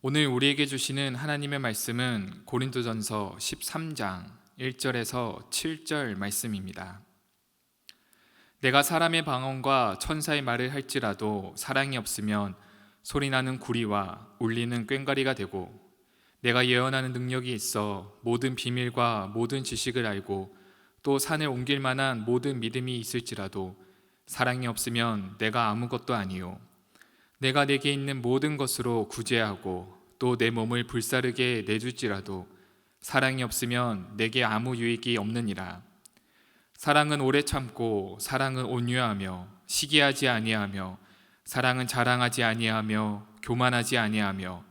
오늘 우리에게 주시는 하나님의 말씀은 고린도전서 13장 1절에서 7절 말씀입니다. 내가 사람의 방언과 천사의 말을 할지라도 사랑이 없으면 소리나는 구리와 울리는 꽹과리가 되고, 내가 예언하는 능력이 있어 모든 비밀과 모든 지식을 알고 또 산을 옮길 만한 모든 믿음이 있을지라도 사랑이 없으면 내가 아무것도 아니요, 내가 내게 있는 모든 것으로 구제하고 또 내 몸을 불사르게 내줄지라도 사랑이 없으면 내게 아무 유익이 없느니라. 사랑은 오래 참고 사랑은 온유하며 시기하지 아니하며 사랑은 자랑하지 아니하며 교만하지 아니하며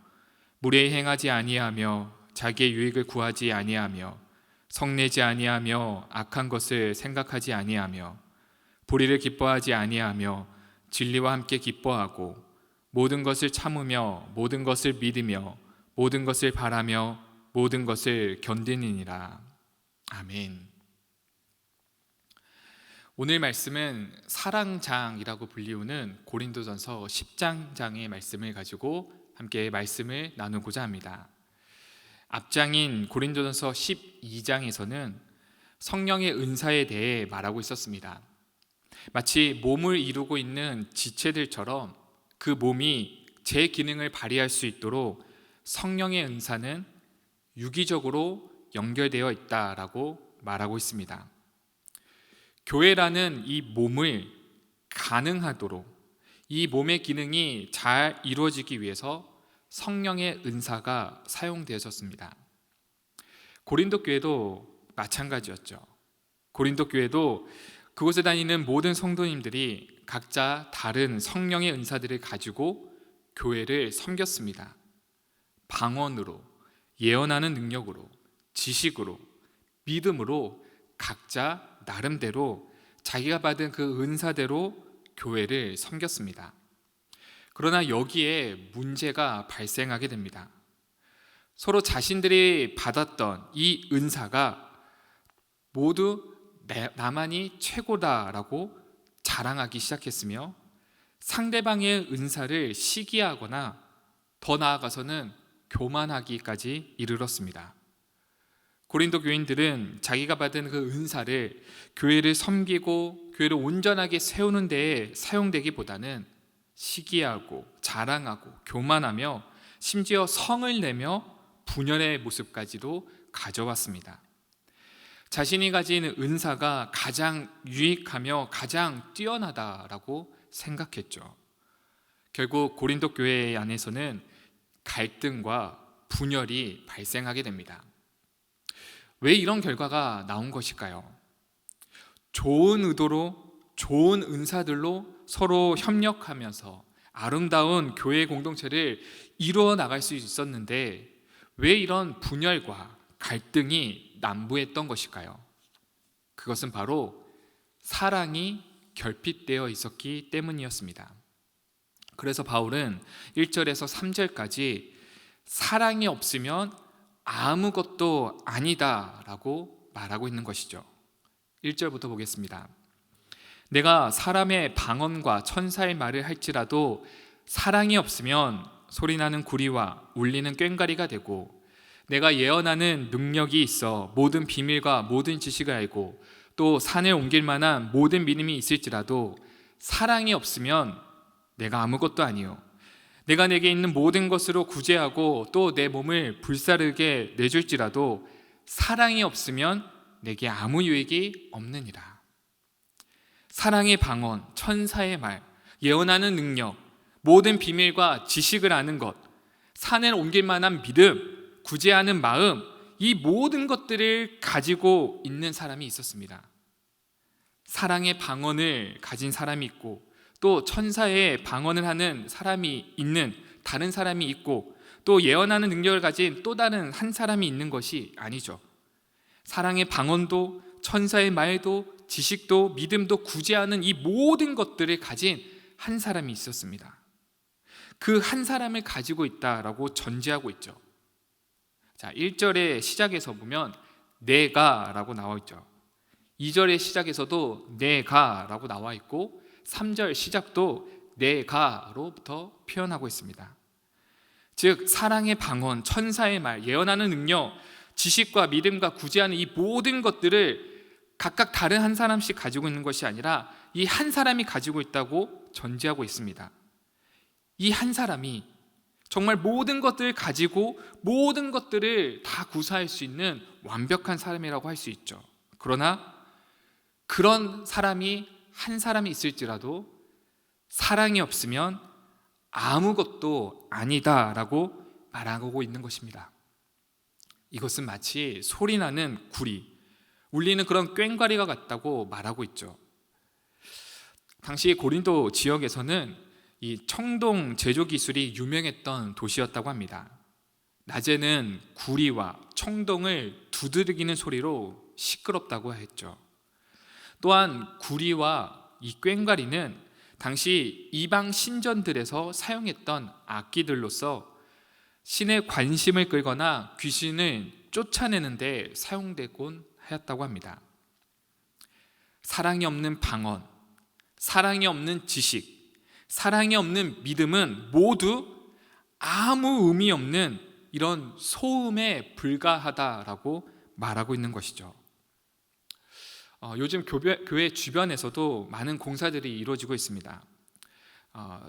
무례히 행하지 아니하며 자기의 유익을 구하지 아니하며 성내지 아니하며 악한 것을 생각하지 아니하며 불의를 기뻐하지 아니하며 진리와 함께 기뻐하고 모든 것을 참으며 모든 것을 믿으며 모든 것을 바라며 모든 것을 견디느니라. 아멘. 오늘 말씀은 사랑장이라고 불리우는 고린도전서 10장의 말씀을 가지고 함께 말씀을 나누고자 합니다. 앞장인 고린도전서 12장에서는 성령의 은사에 대해 말하고 있었습니다. 마치 몸을 이루고 있는 지체들처럼 그 몸이 제 기능을 발휘할 수 있도록 성령의 은사는 유기적으로 연결되어 있다라고 말하고 있습니다. 교회라는 이 몸을 가능하도록, 이 몸의 기능이 잘 이루어지기 위해서 성령의 은사가 사용되어졌습니다. 고린도 교회도 마찬가지였죠. 고린도 교회도 그곳에 다니는 모든 성도님들이 각자 다른 성령의 은사들을 가지고 교회를 섬겼습니다. 방언으로, 예언하는 능력으로, 지식으로, 믿음으로 각자 나름대로 자기가 받은 그 은사대로 교회를 섬겼습니다. 그러나 여기에 문제가 발생하게 됩니다. 서로 자신들이 받았던 이 은사가 모두 나만이 최고다라고 자랑하기 시작했으며, 상대방의 은사를 시기하거나 더 나아가서는 교만하기까지 이르렀습니다. 고린도 교인들은 자기가 받은 그 은사를 교회를 섬기고 교회를 온전하게 세우는 데에 사용되기보다는 시기하고 자랑하고 교만하며 심지어 성을 내며 분열의 모습까지도 가져왔습니다. 자신이 가진 은사가 가장 유익하며 가장 뛰어나다라고 생각했죠. 결국 고린도 교회 안에서는 갈등과 분열이 발생하게 됩니다. 왜 이런 결과가 나온 것일까요? 좋은 의도로, 좋은 은사들로 서로 협력하면서 아름다운 교회 공동체를 이루어 나갈 수 있었는데 왜 이런 분열과 갈등이 난무했던 것일까요? 그것은 바로 사랑이 결핍되어 있었기 때문이었습니다. 그래서 바울은 1절에서 3절까지 사랑이 없으면 아무것도 아니다라고 말하고 있는 것이죠. 1절부터 보겠습니다. 내가 사람의 방언과 천사의 말을 할지라도 사랑이 없으면 소리나는 구리와 울리는 꽹과리가 되고, 내가 예언하는 능력이 있어 모든 비밀과 모든 지식을 알고 또 산을 옮길 만한 모든 믿음이 있을지라도 사랑이 없으면 내가 아무것도 아니요, 내가 내게 있는 모든 것으로 구제하고 또 내 몸을 불사르게 내줄지라도 사랑이 없으면 내게 아무 유익이 없느니라. 사랑의 방언, 천사의 말, 예언하는 능력, 모든 비밀과 지식을 아는 것, 산을 옮길 만한 믿음, 구제하는 마음, 이 모든 것들을 가지고 있는 사람이 있었습니다. 사랑의 방언을 가진 사람이 있고 또 천사의 방언을 하는 사람이 있는 다른 사람이 있고 또 예언하는 능력을 가진 또 다른 한 사람이 있는 것이 아니죠. 사랑의 방언도 천사의 말도 지식도 믿음도 구제하는 이 모든 것들을 가진 한 사람이 있었습니다. 그 한 사람을 가지고 있다라고 전제하고 있죠. 자, 1절의 시작에서 보면 내가 라고 나와 있죠. 2절의 시작에서도 내가 라고 나와 있고 3절 시작도 내가로부터 표현하고 있습니다. 즉 사랑의 방언, 천사의 말, 예언하는 능력, 지식과 믿음과 구제하는 이 모든 것들을 각각 다른 한 사람씩 가지고 있는 것이 아니라 이 한 사람이 가지고 있다고 전제하고 있습니다. 이 한 사람이 정말 모든 것들을 가지고 모든 것들을 다 구사할 수 있는 완벽한 사람이라고 할 수 있죠. 그러나 그런 사람이 한 사람이 있을지라도 사랑이 없으면 아무것도 아니다라고 말하고 있는 것입니다. 이것은 마치 소리나는 구리, 울리는 그런 꽹과리가 같다고 말하고 있죠. 당시 고린도 지역에서는 이 청동 제조 기술이 유명했던 도시였다고 합니다. 낮에는 구리와 청동을 두드리기는 소리로 시끄럽다고 했죠. 또한 구리와 이 꽹과리는 당시 이방 신전들에서 사용했던 악기들로서 신의 관심을 끌거나 귀신을 쫓아내는 데 사용되곤 하였다고 합니다. 사랑이 없는 방언, 사랑이 없는 지식, 사랑이 없는 믿음은 모두 아무 의미 없는 이런 소음에 불과하다라고 말하고 있는 것이죠. 요즘 교회 주변에서도 많은 공사들이 이루어지고 있습니다.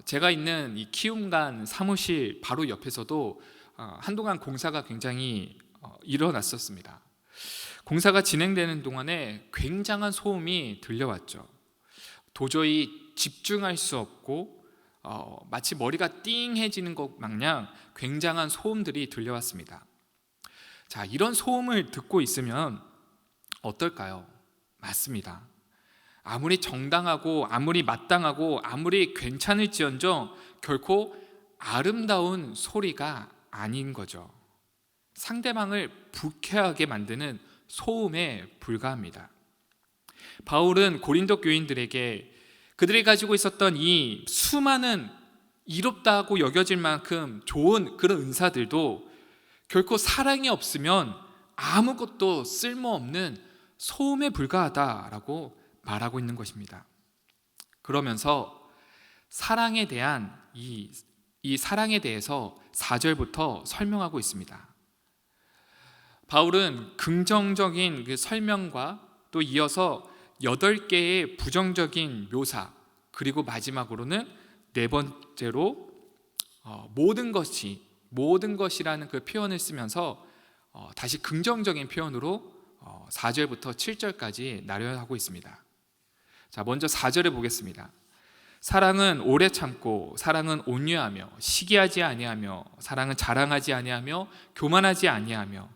제가 있는 이 키움간 사무실 바로 옆에서도 한동안 공사가 굉장히 일어났었습니다. 공사가 진행되는 동안에 굉장한 소음이 들려왔죠. 도저히 집중할 수 없고 마치 머리가 띵해지는 것 마냥 굉장한 소음들이 들려왔습니다. 자, 이런 소음을 듣고 있으면 어떨까요? 맞습니다. 아무리 정당하고 아무리 마땅하고 아무리 괜찮을지언정 결코 아름다운 소리가 아닌 거죠. 상대방을 불쾌하게 만드는 소음에 불과합니다. 바울은 고린도 교인들에게 그들이 가지고 있었던 이 수많은 이롭다고 여겨질 만큼 좋은 그런 은사들도 결코 사랑이 없으면 아무것도 쓸모없는 소음에 불과하다라고 말하고 있는 것입니다. 그러면서 사랑에 대한 이 사랑에 대해서 4절부터 설명하고 있습니다. 바울은 긍정적인 그 설명과 또 이어서 8개의 부정적인 묘사, 그리고 마지막으로는 네 번째로 모든 것이라는 그 표현을 쓰면서 다시 긍정적인 표현으로 4절부터 7절까지 나열하고 있습니다. 자, 먼저 4절을 보겠습니다. 사랑은 오래 참고, 사랑은 온유하며, 시기하지 아니하며, 사랑은 자랑하지 아니하며, 교만하지 아니하며,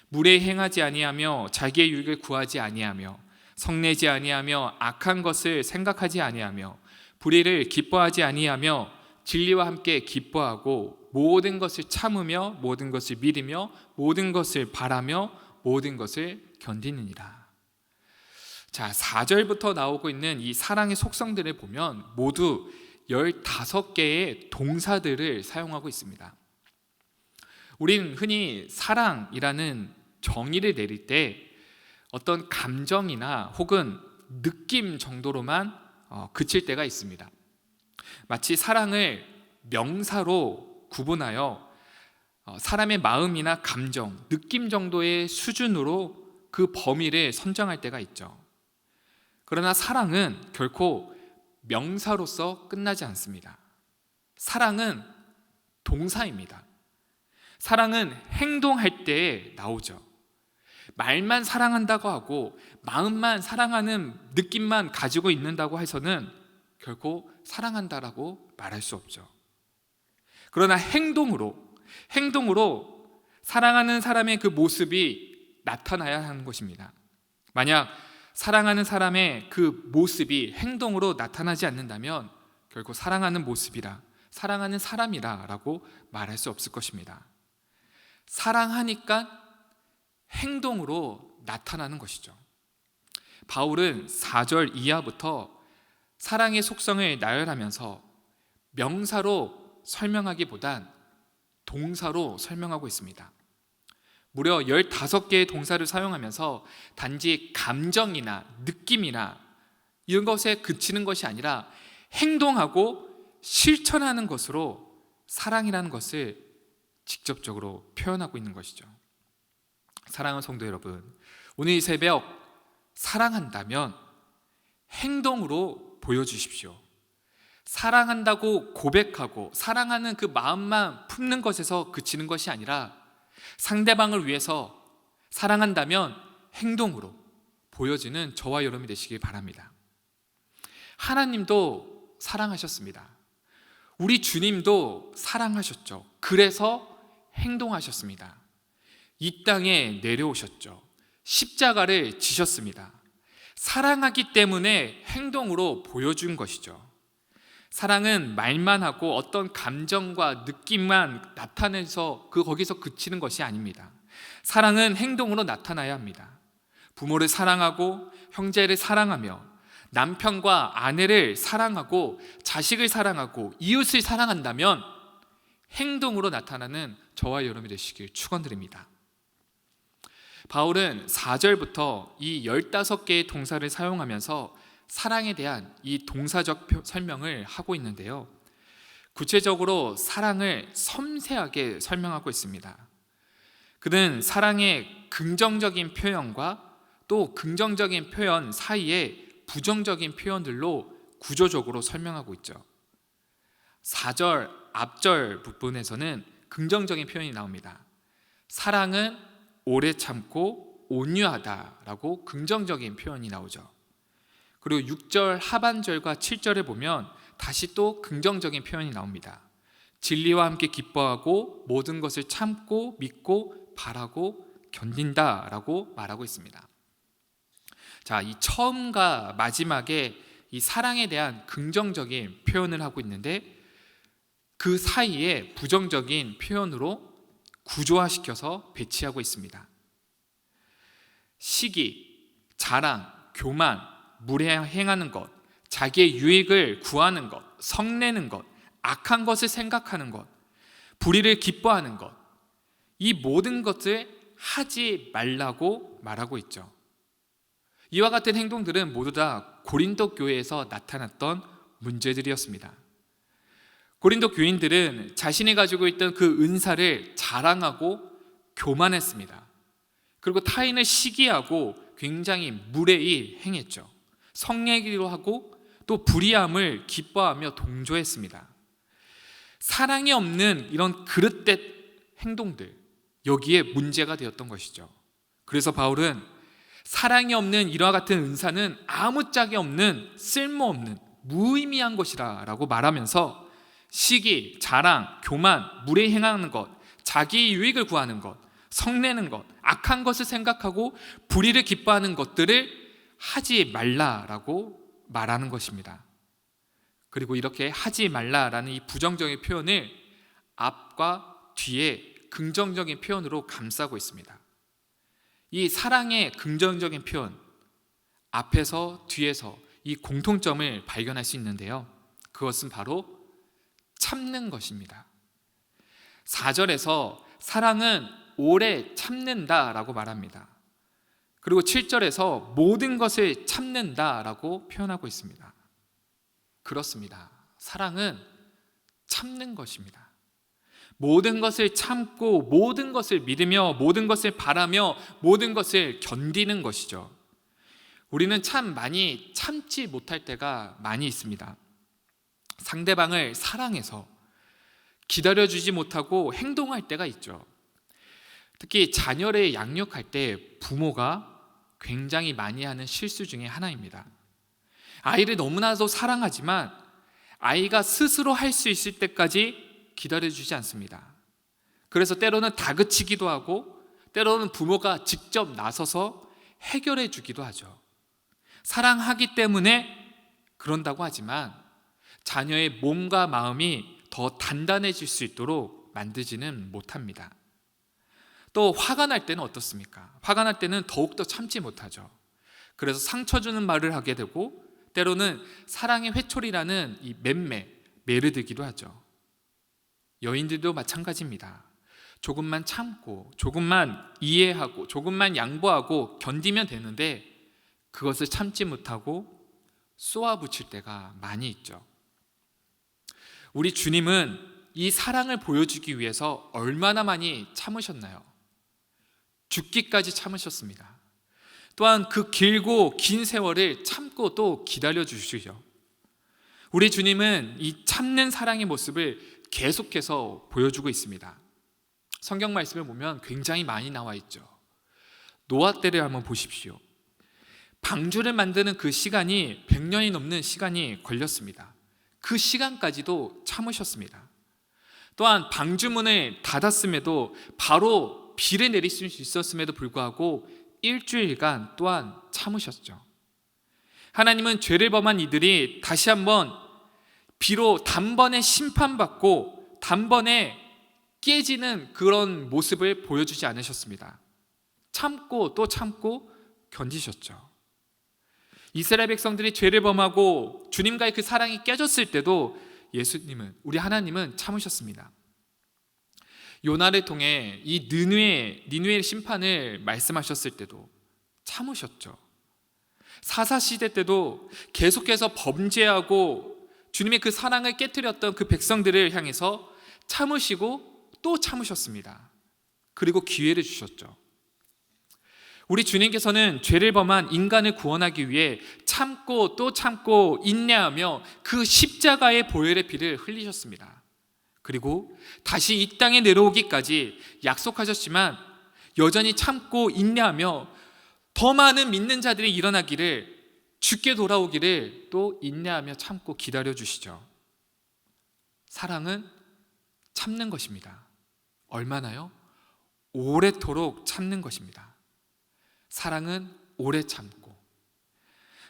무례 행하지 아니하며, 자기의 유익을 구하지 아니하며, 성내지 아니하며, 악한 것을 생각하지 아니하며, 불의를 기뻐하지 아니하며, 진리와 함께 기뻐하고, 모든 것을 참으며, 모든 것을 믿으며, 모든 것을 바라며, 모든 것을 견디느니라. 자, 4절부터 나오고 있는 이 사랑의 속성들을 보면 모두 15개의 동사들을 사용하고 있습니다. 우린 흔히 사랑이라는 정의를 내릴 때 어떤 감정이나 혹은 느낌 정도로만 그칠 때가 있습니다. 마치 사랑을 명사로 구분하여 사람의 마음이나 감정, 느낌 정도의 수준으로 그 범위를 선정할 때가 있죠. 그러나 사랑은 결코 명사로서 끝나지 않습니다. 사랑은 동사입니다. 사랑은 행동할 때 나오죠. 말만 사랑한다고 하고 마음만 사랑하는 느낌만 가지고 있는다고 해서는 결코 사랑한다라고 말할 수 없죠. 그러나 행동으로 사랑하는 사람의 그 모습이 나타나야 하는 것입니다. 만약 사랑하는 사람의 그 모습이 행동으로 나타나지 않는다면 결코 사랑하는 모습이라, 사랑하는 사람이라 라고 말할 수 없을 것입니다. 사랑하니까 행동으로 나타나는 것이죠. 바울은 4절 이하부터 사랑의 속성을 나열하면서 명사로 설명하기보단 동사로 설명하고 있습니다. 무려 15개의 동사를 사용하면서 단지 감정이나 느낌이나 이런 것에 그치는 것이 아니라 행동하고 실천하는 것으로 사랑이라는 것을 직접적으로 표현하고 있는 것이죠. 사랑하는 성도 여러분, 오늘 이 새벽 사랑한다면 행동으로 보여주십시오. 사랑한다고 고백하고 사랑하는 그 마음만 품는 것에서 그치는 것이 아니라 상대방을 위해서 사랑한다면 행동으로 보여지는 저와 여러분이 되시길 바랍니다. 하나님도 사랑하셨습니다. 우리 주님도 사랑하셨죠. 그래서 행동하셨습니다. 이 땅에 내려오셨죠. 십자가를 지셨습니다. 사랑하기 때문에 행동으로 보여준 것이죠. 사랑은 말만 하고 어떤 감정과 느낌만 나타내서 거기서 그치는 것이 아닙니다. 사랑은 행동으로 나타나야 합니다. 부모를 사랑하고 형제를 사랑하며 남편과 아내를 사랑하고 자식을 사랑하고 이웃을 사랑한다면 행동으로 나타나는 저와 여러분이 되시길 축원드립니다. 바울은 4절부터 이 15개의 동사를 사용하면서 사랑에 대한 이 동사적 설명을 하고 있는데요, 구체적으로 사랑을 섬세하게 설명하고 있습니다. 그는 사랑의 긍정적인 표현과 또 긍정적인 표현 사이에 부정적인 표현들로 구조적으로 설명하고 있죠. 4절 앞절 부분에서는 긍정적인 표현이 나옵니다. 사랑은 오래 참고 온유하다라고 긍정적인 표현이 나오죠. 그리고 6절 하반절과 7절에 보면 다시 또 긍정적인 표현이 나옵니다. 진리와 함께 기뻐하고 모든 것을 참고 믿고 바라고 견딘다라고 말하고 있습니다. 자, 이 처음과 마지막에 이 사랑에 대한 긍정적인 표현을 하고 있는데 그 사이에 부정적인 표현으로 구조화시켜서 배치하고 있습니다. 시기, 자랑, 교만, 무례행하는 것, 자기의 유익을 구하는 것, 성내는 것, 악한 것을 생각하는 것, 불의를 기뻐하는 것, 이 모든 것을 하지 말라고 말하고 있죠. 이와 같은 행동들은 모두 다 고린도 교회에서 나타났던 문제들이었습니다. 고린도 교인들은 자신이 가지고 있던 그 은사를 자랑하고 교만했습니다. 그리고 타인을 시기하고 굉장히 무례히 행했죠. 성내기도 하고 또 불의함을 기뻐하며 동조했습니다. 사랑이 없는 이런 그릇된 행동들, 여기에 문제가 되었던 것이죠. 그래서 바울은 사랑이 없는 이와 같은 은사는 아무짝에 없는 쓸모없는 무의미한 것이라 라고 말하면서 시기, 자랑, 교만, 무례히 행하는 것, 자기 유익을 구하는 것, 성내는 것, 악한 것을 생각하고 불의를 기뻐하는 것들을 하지 말라라고 말하는 것입니다. 그리고 이렇게 하지 말라라는 이 부정적인 표현을 앞과 뒤에 긍정적인 표현으로 감싸고 있습니다. 이 사랑의 긍정적인 표현, 앞에서 뒤에서 이 공통점을 발견할 수 있는데요, 그것은 바로 참는 것입니다. 4절에서 사랑은 오래 참는다라고 말합니다. 그리고 7절에서 모든 것을 참는다라고 표현하고 있습니다. 그렇습니다. 사랑은 참는 것입니다. 모든 것을 참고 모든 것을 믿으며 모든 것을 바라며 모든 것을 견디는 것이죠. 우리는 참 많이 참지 못할 때가 많이 있습니다. 상대방을 사랑해서 기다려주지 못하고 행동할 때가 있죠. 특히 자녀를 양육할 때 부모가 굉장히 많이 하는 실수 중에 하나입니다. 아이를 너무나도 사랑하지만 아이가 스스로 할 수 있을 때까지 기다려주지 않습니다. 그래서 때로는 다그치기도 하고 때로는 부모가 직접 나서서 해결해 주기도 하죠. 사랑하기 때문에 그런다고 하지만 자녀의 몸과 마음이 더 단단해질 수 있도록 만들지는 못합니다. 또 화가 날 때는 어떻습니까? 화가 날 때는 더욱더 참지 못하죠. 그래서 상처 주는 말을 하게 되고 때로는 사랑의 회초리라는 이 매를 들기도 하죠. 여인들도 마찬가지입니다. 조금만 참고 조금만 이해하고 조금만 양보하고 견디면 되는데 그것을 참지 못하고 쏘아붙일 때가 많이 있죠. 우리 주님은 이 사랑을 보여주기 위해서 얼마나 많이 참으셨나요? 죽기까지 참으셨습니다. 또한 그 길고 긴 세월을 참고 또 기다려 주시죠. 우리 주님은 이 참는 사랑의 모습을 계속해서 보여주고 있습니다. 성경 말씀을 보면 굉장히 많이 나와 있죠. 노아 때를 한번 보십시오. 방주를 만드는 그 시간이 100년이 넘는 시간이 걸렸습니다. 그 시간까지도 참으셨습니다. 또한 방주문을 닫았음에도 바로 비를 내릴 수 있었음에도 불구하고 일주일간 또한 참으셨죠. 하나님은 죄를 범한 이들이 다시 한번 비로 단번에 심판받고 단번에 깨지는 그런 모습을 보여주지 않으셨습니다. 참고 또 참고 견디셨죠. 이스라엘 백성들이 죄를 범하고 주님과의 그 사랑이 깨졌을 때도 예수님은, 우리 하나님은 참으셨습니다. 요나를 통해 이 니느웨의 심판을 말씀하셨을 때도 참으셨죠. 사사시대 때도 계속해서 범죄하고 주님의 그 사랑을 깨뜨렸던 그 백성들을 향해서 참으시고 또 참으셨습니다. 그리고 기회를 주셨죠. 우리 주님께서는 죄를 범한 인간을 구원하기 위해 참고 또 참고 인내하며 그 십자가의 보혈의 피를 흘리셨습니다. 그리고 다시 이 땅에 내려오기까지 약속하셨지만 여전히 참고 인내하며 더 많은 믿는 자들이 일어나기를, 주께 돌아오기를 또 인내하며 참고 기다려주시죠. 사랑은 참는 것입니다. 얼마나요? 오래도록 참는 것입니다. 사랑은 오래 참고.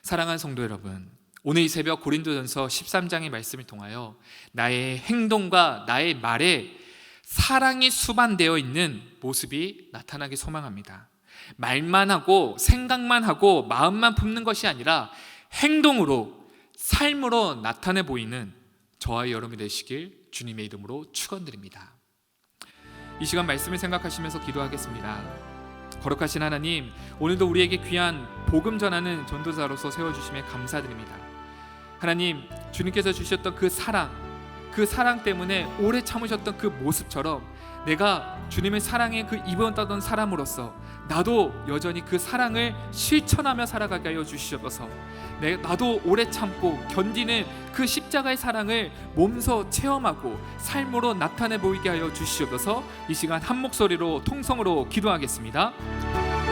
사랑하는 성도 여러분, 오늘 이 새벽 고린도전서 13장의 말씀을 통하여 나의 행동과 나의 말에 사랑이 수반되어 있는 모습이 나타나길 소망합니다. 말만 하고 생각만 하고 마음만 품는 것이 아니라 행동으로, 삶으로 나타내 보이는 저와 여러분이 되시길 주님의 이름으로 축원드립니다. 이 시간 말씀을 생각하시면서 기도하겠습니다. 거룩하신 하나님, 오늘도 우리에게 귀한 복음 전하는 전도자로서 세워주심에 감사드립니다. 하나님, 주님께서 주셨던 그 사랑 때문에 오래 참으셨던 그 모습처럼 내가 주님의 사랑에 그 입어떠던 사람으로서 나도 여전히 그 사랑을 실천하며 살아가게 하여 주시옵소서. 나도 오래 참고 견디는 그 십자가의 사랑을 몸소 체험하고 삶으로 나타내 보이게 하여 주시옵소서. 이 시간 한 목소리로 통성으로 기도하겠습니다.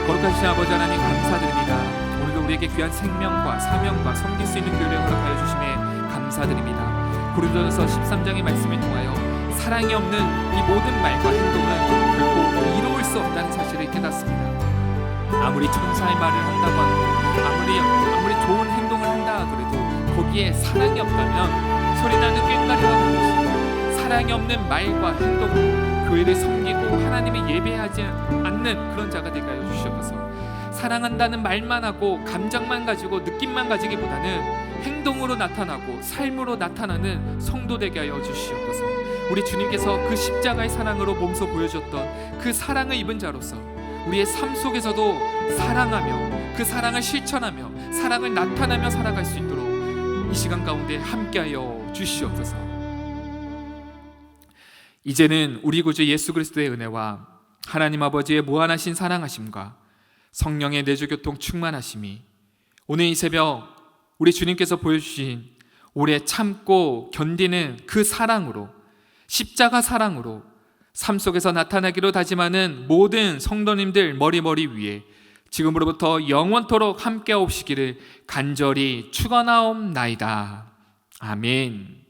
거룩하신 아버지 하나님, 감사드립니다. 오늘도 우리에게 귀한 생명과 사명과 섬길 수 있는 교회를 허락하여 주심에 감사드립니다. 고린도전서 13장의 말씀을 통하여 사랑이 없는 이 모든 말과 행동은 결코 이루어질 수 없다는 사실을 깨닫습니다. 아무리 천사의 말을 한다고 하고 아무리 좋은 행동을 한다 하더라도 거기에 사랑이 없다면 소리나는 꽹과리와 같이 사랑이 없는 말과 행동으로 교회를 섬기고 하나님을 예배하지 않는 그런 자가 되게 하여 주시옵소서. 사랑한다는 말만 하고 감정만 가지고 느낌만 가지기보다는 행동으로 나타나고 삶으로 나타나는 성도 되게 하여 주시옵소서. 우리 주님께서 그 십자가의 사랑으로 몸소 보여줬던 그 사랑을 입은 자로서 우리의 삶 속에서도 사랑하며 그 사랑을 실천하며 사랑을 나타내며 살아갈 수 있도록 이 시간 가운데 함께하여 주시옵소서. 이제는 우리 구주 예수 그리스도의 은혜와 하나님 아버지의 무한하신 사랑하심과 성령의 내주교통 충만하심이 오늘 이 새벽 우리 주님께서 보여주신 오래 참고 견디는 그 사랑으로, 십자가 사랑으로 삶 속에서 나타나기로 다짐하는 모든 성도님들 머리 위에 지금으로부터 영원토록 함께하옵시기를 간절히 축원하옵나이다. 아멘.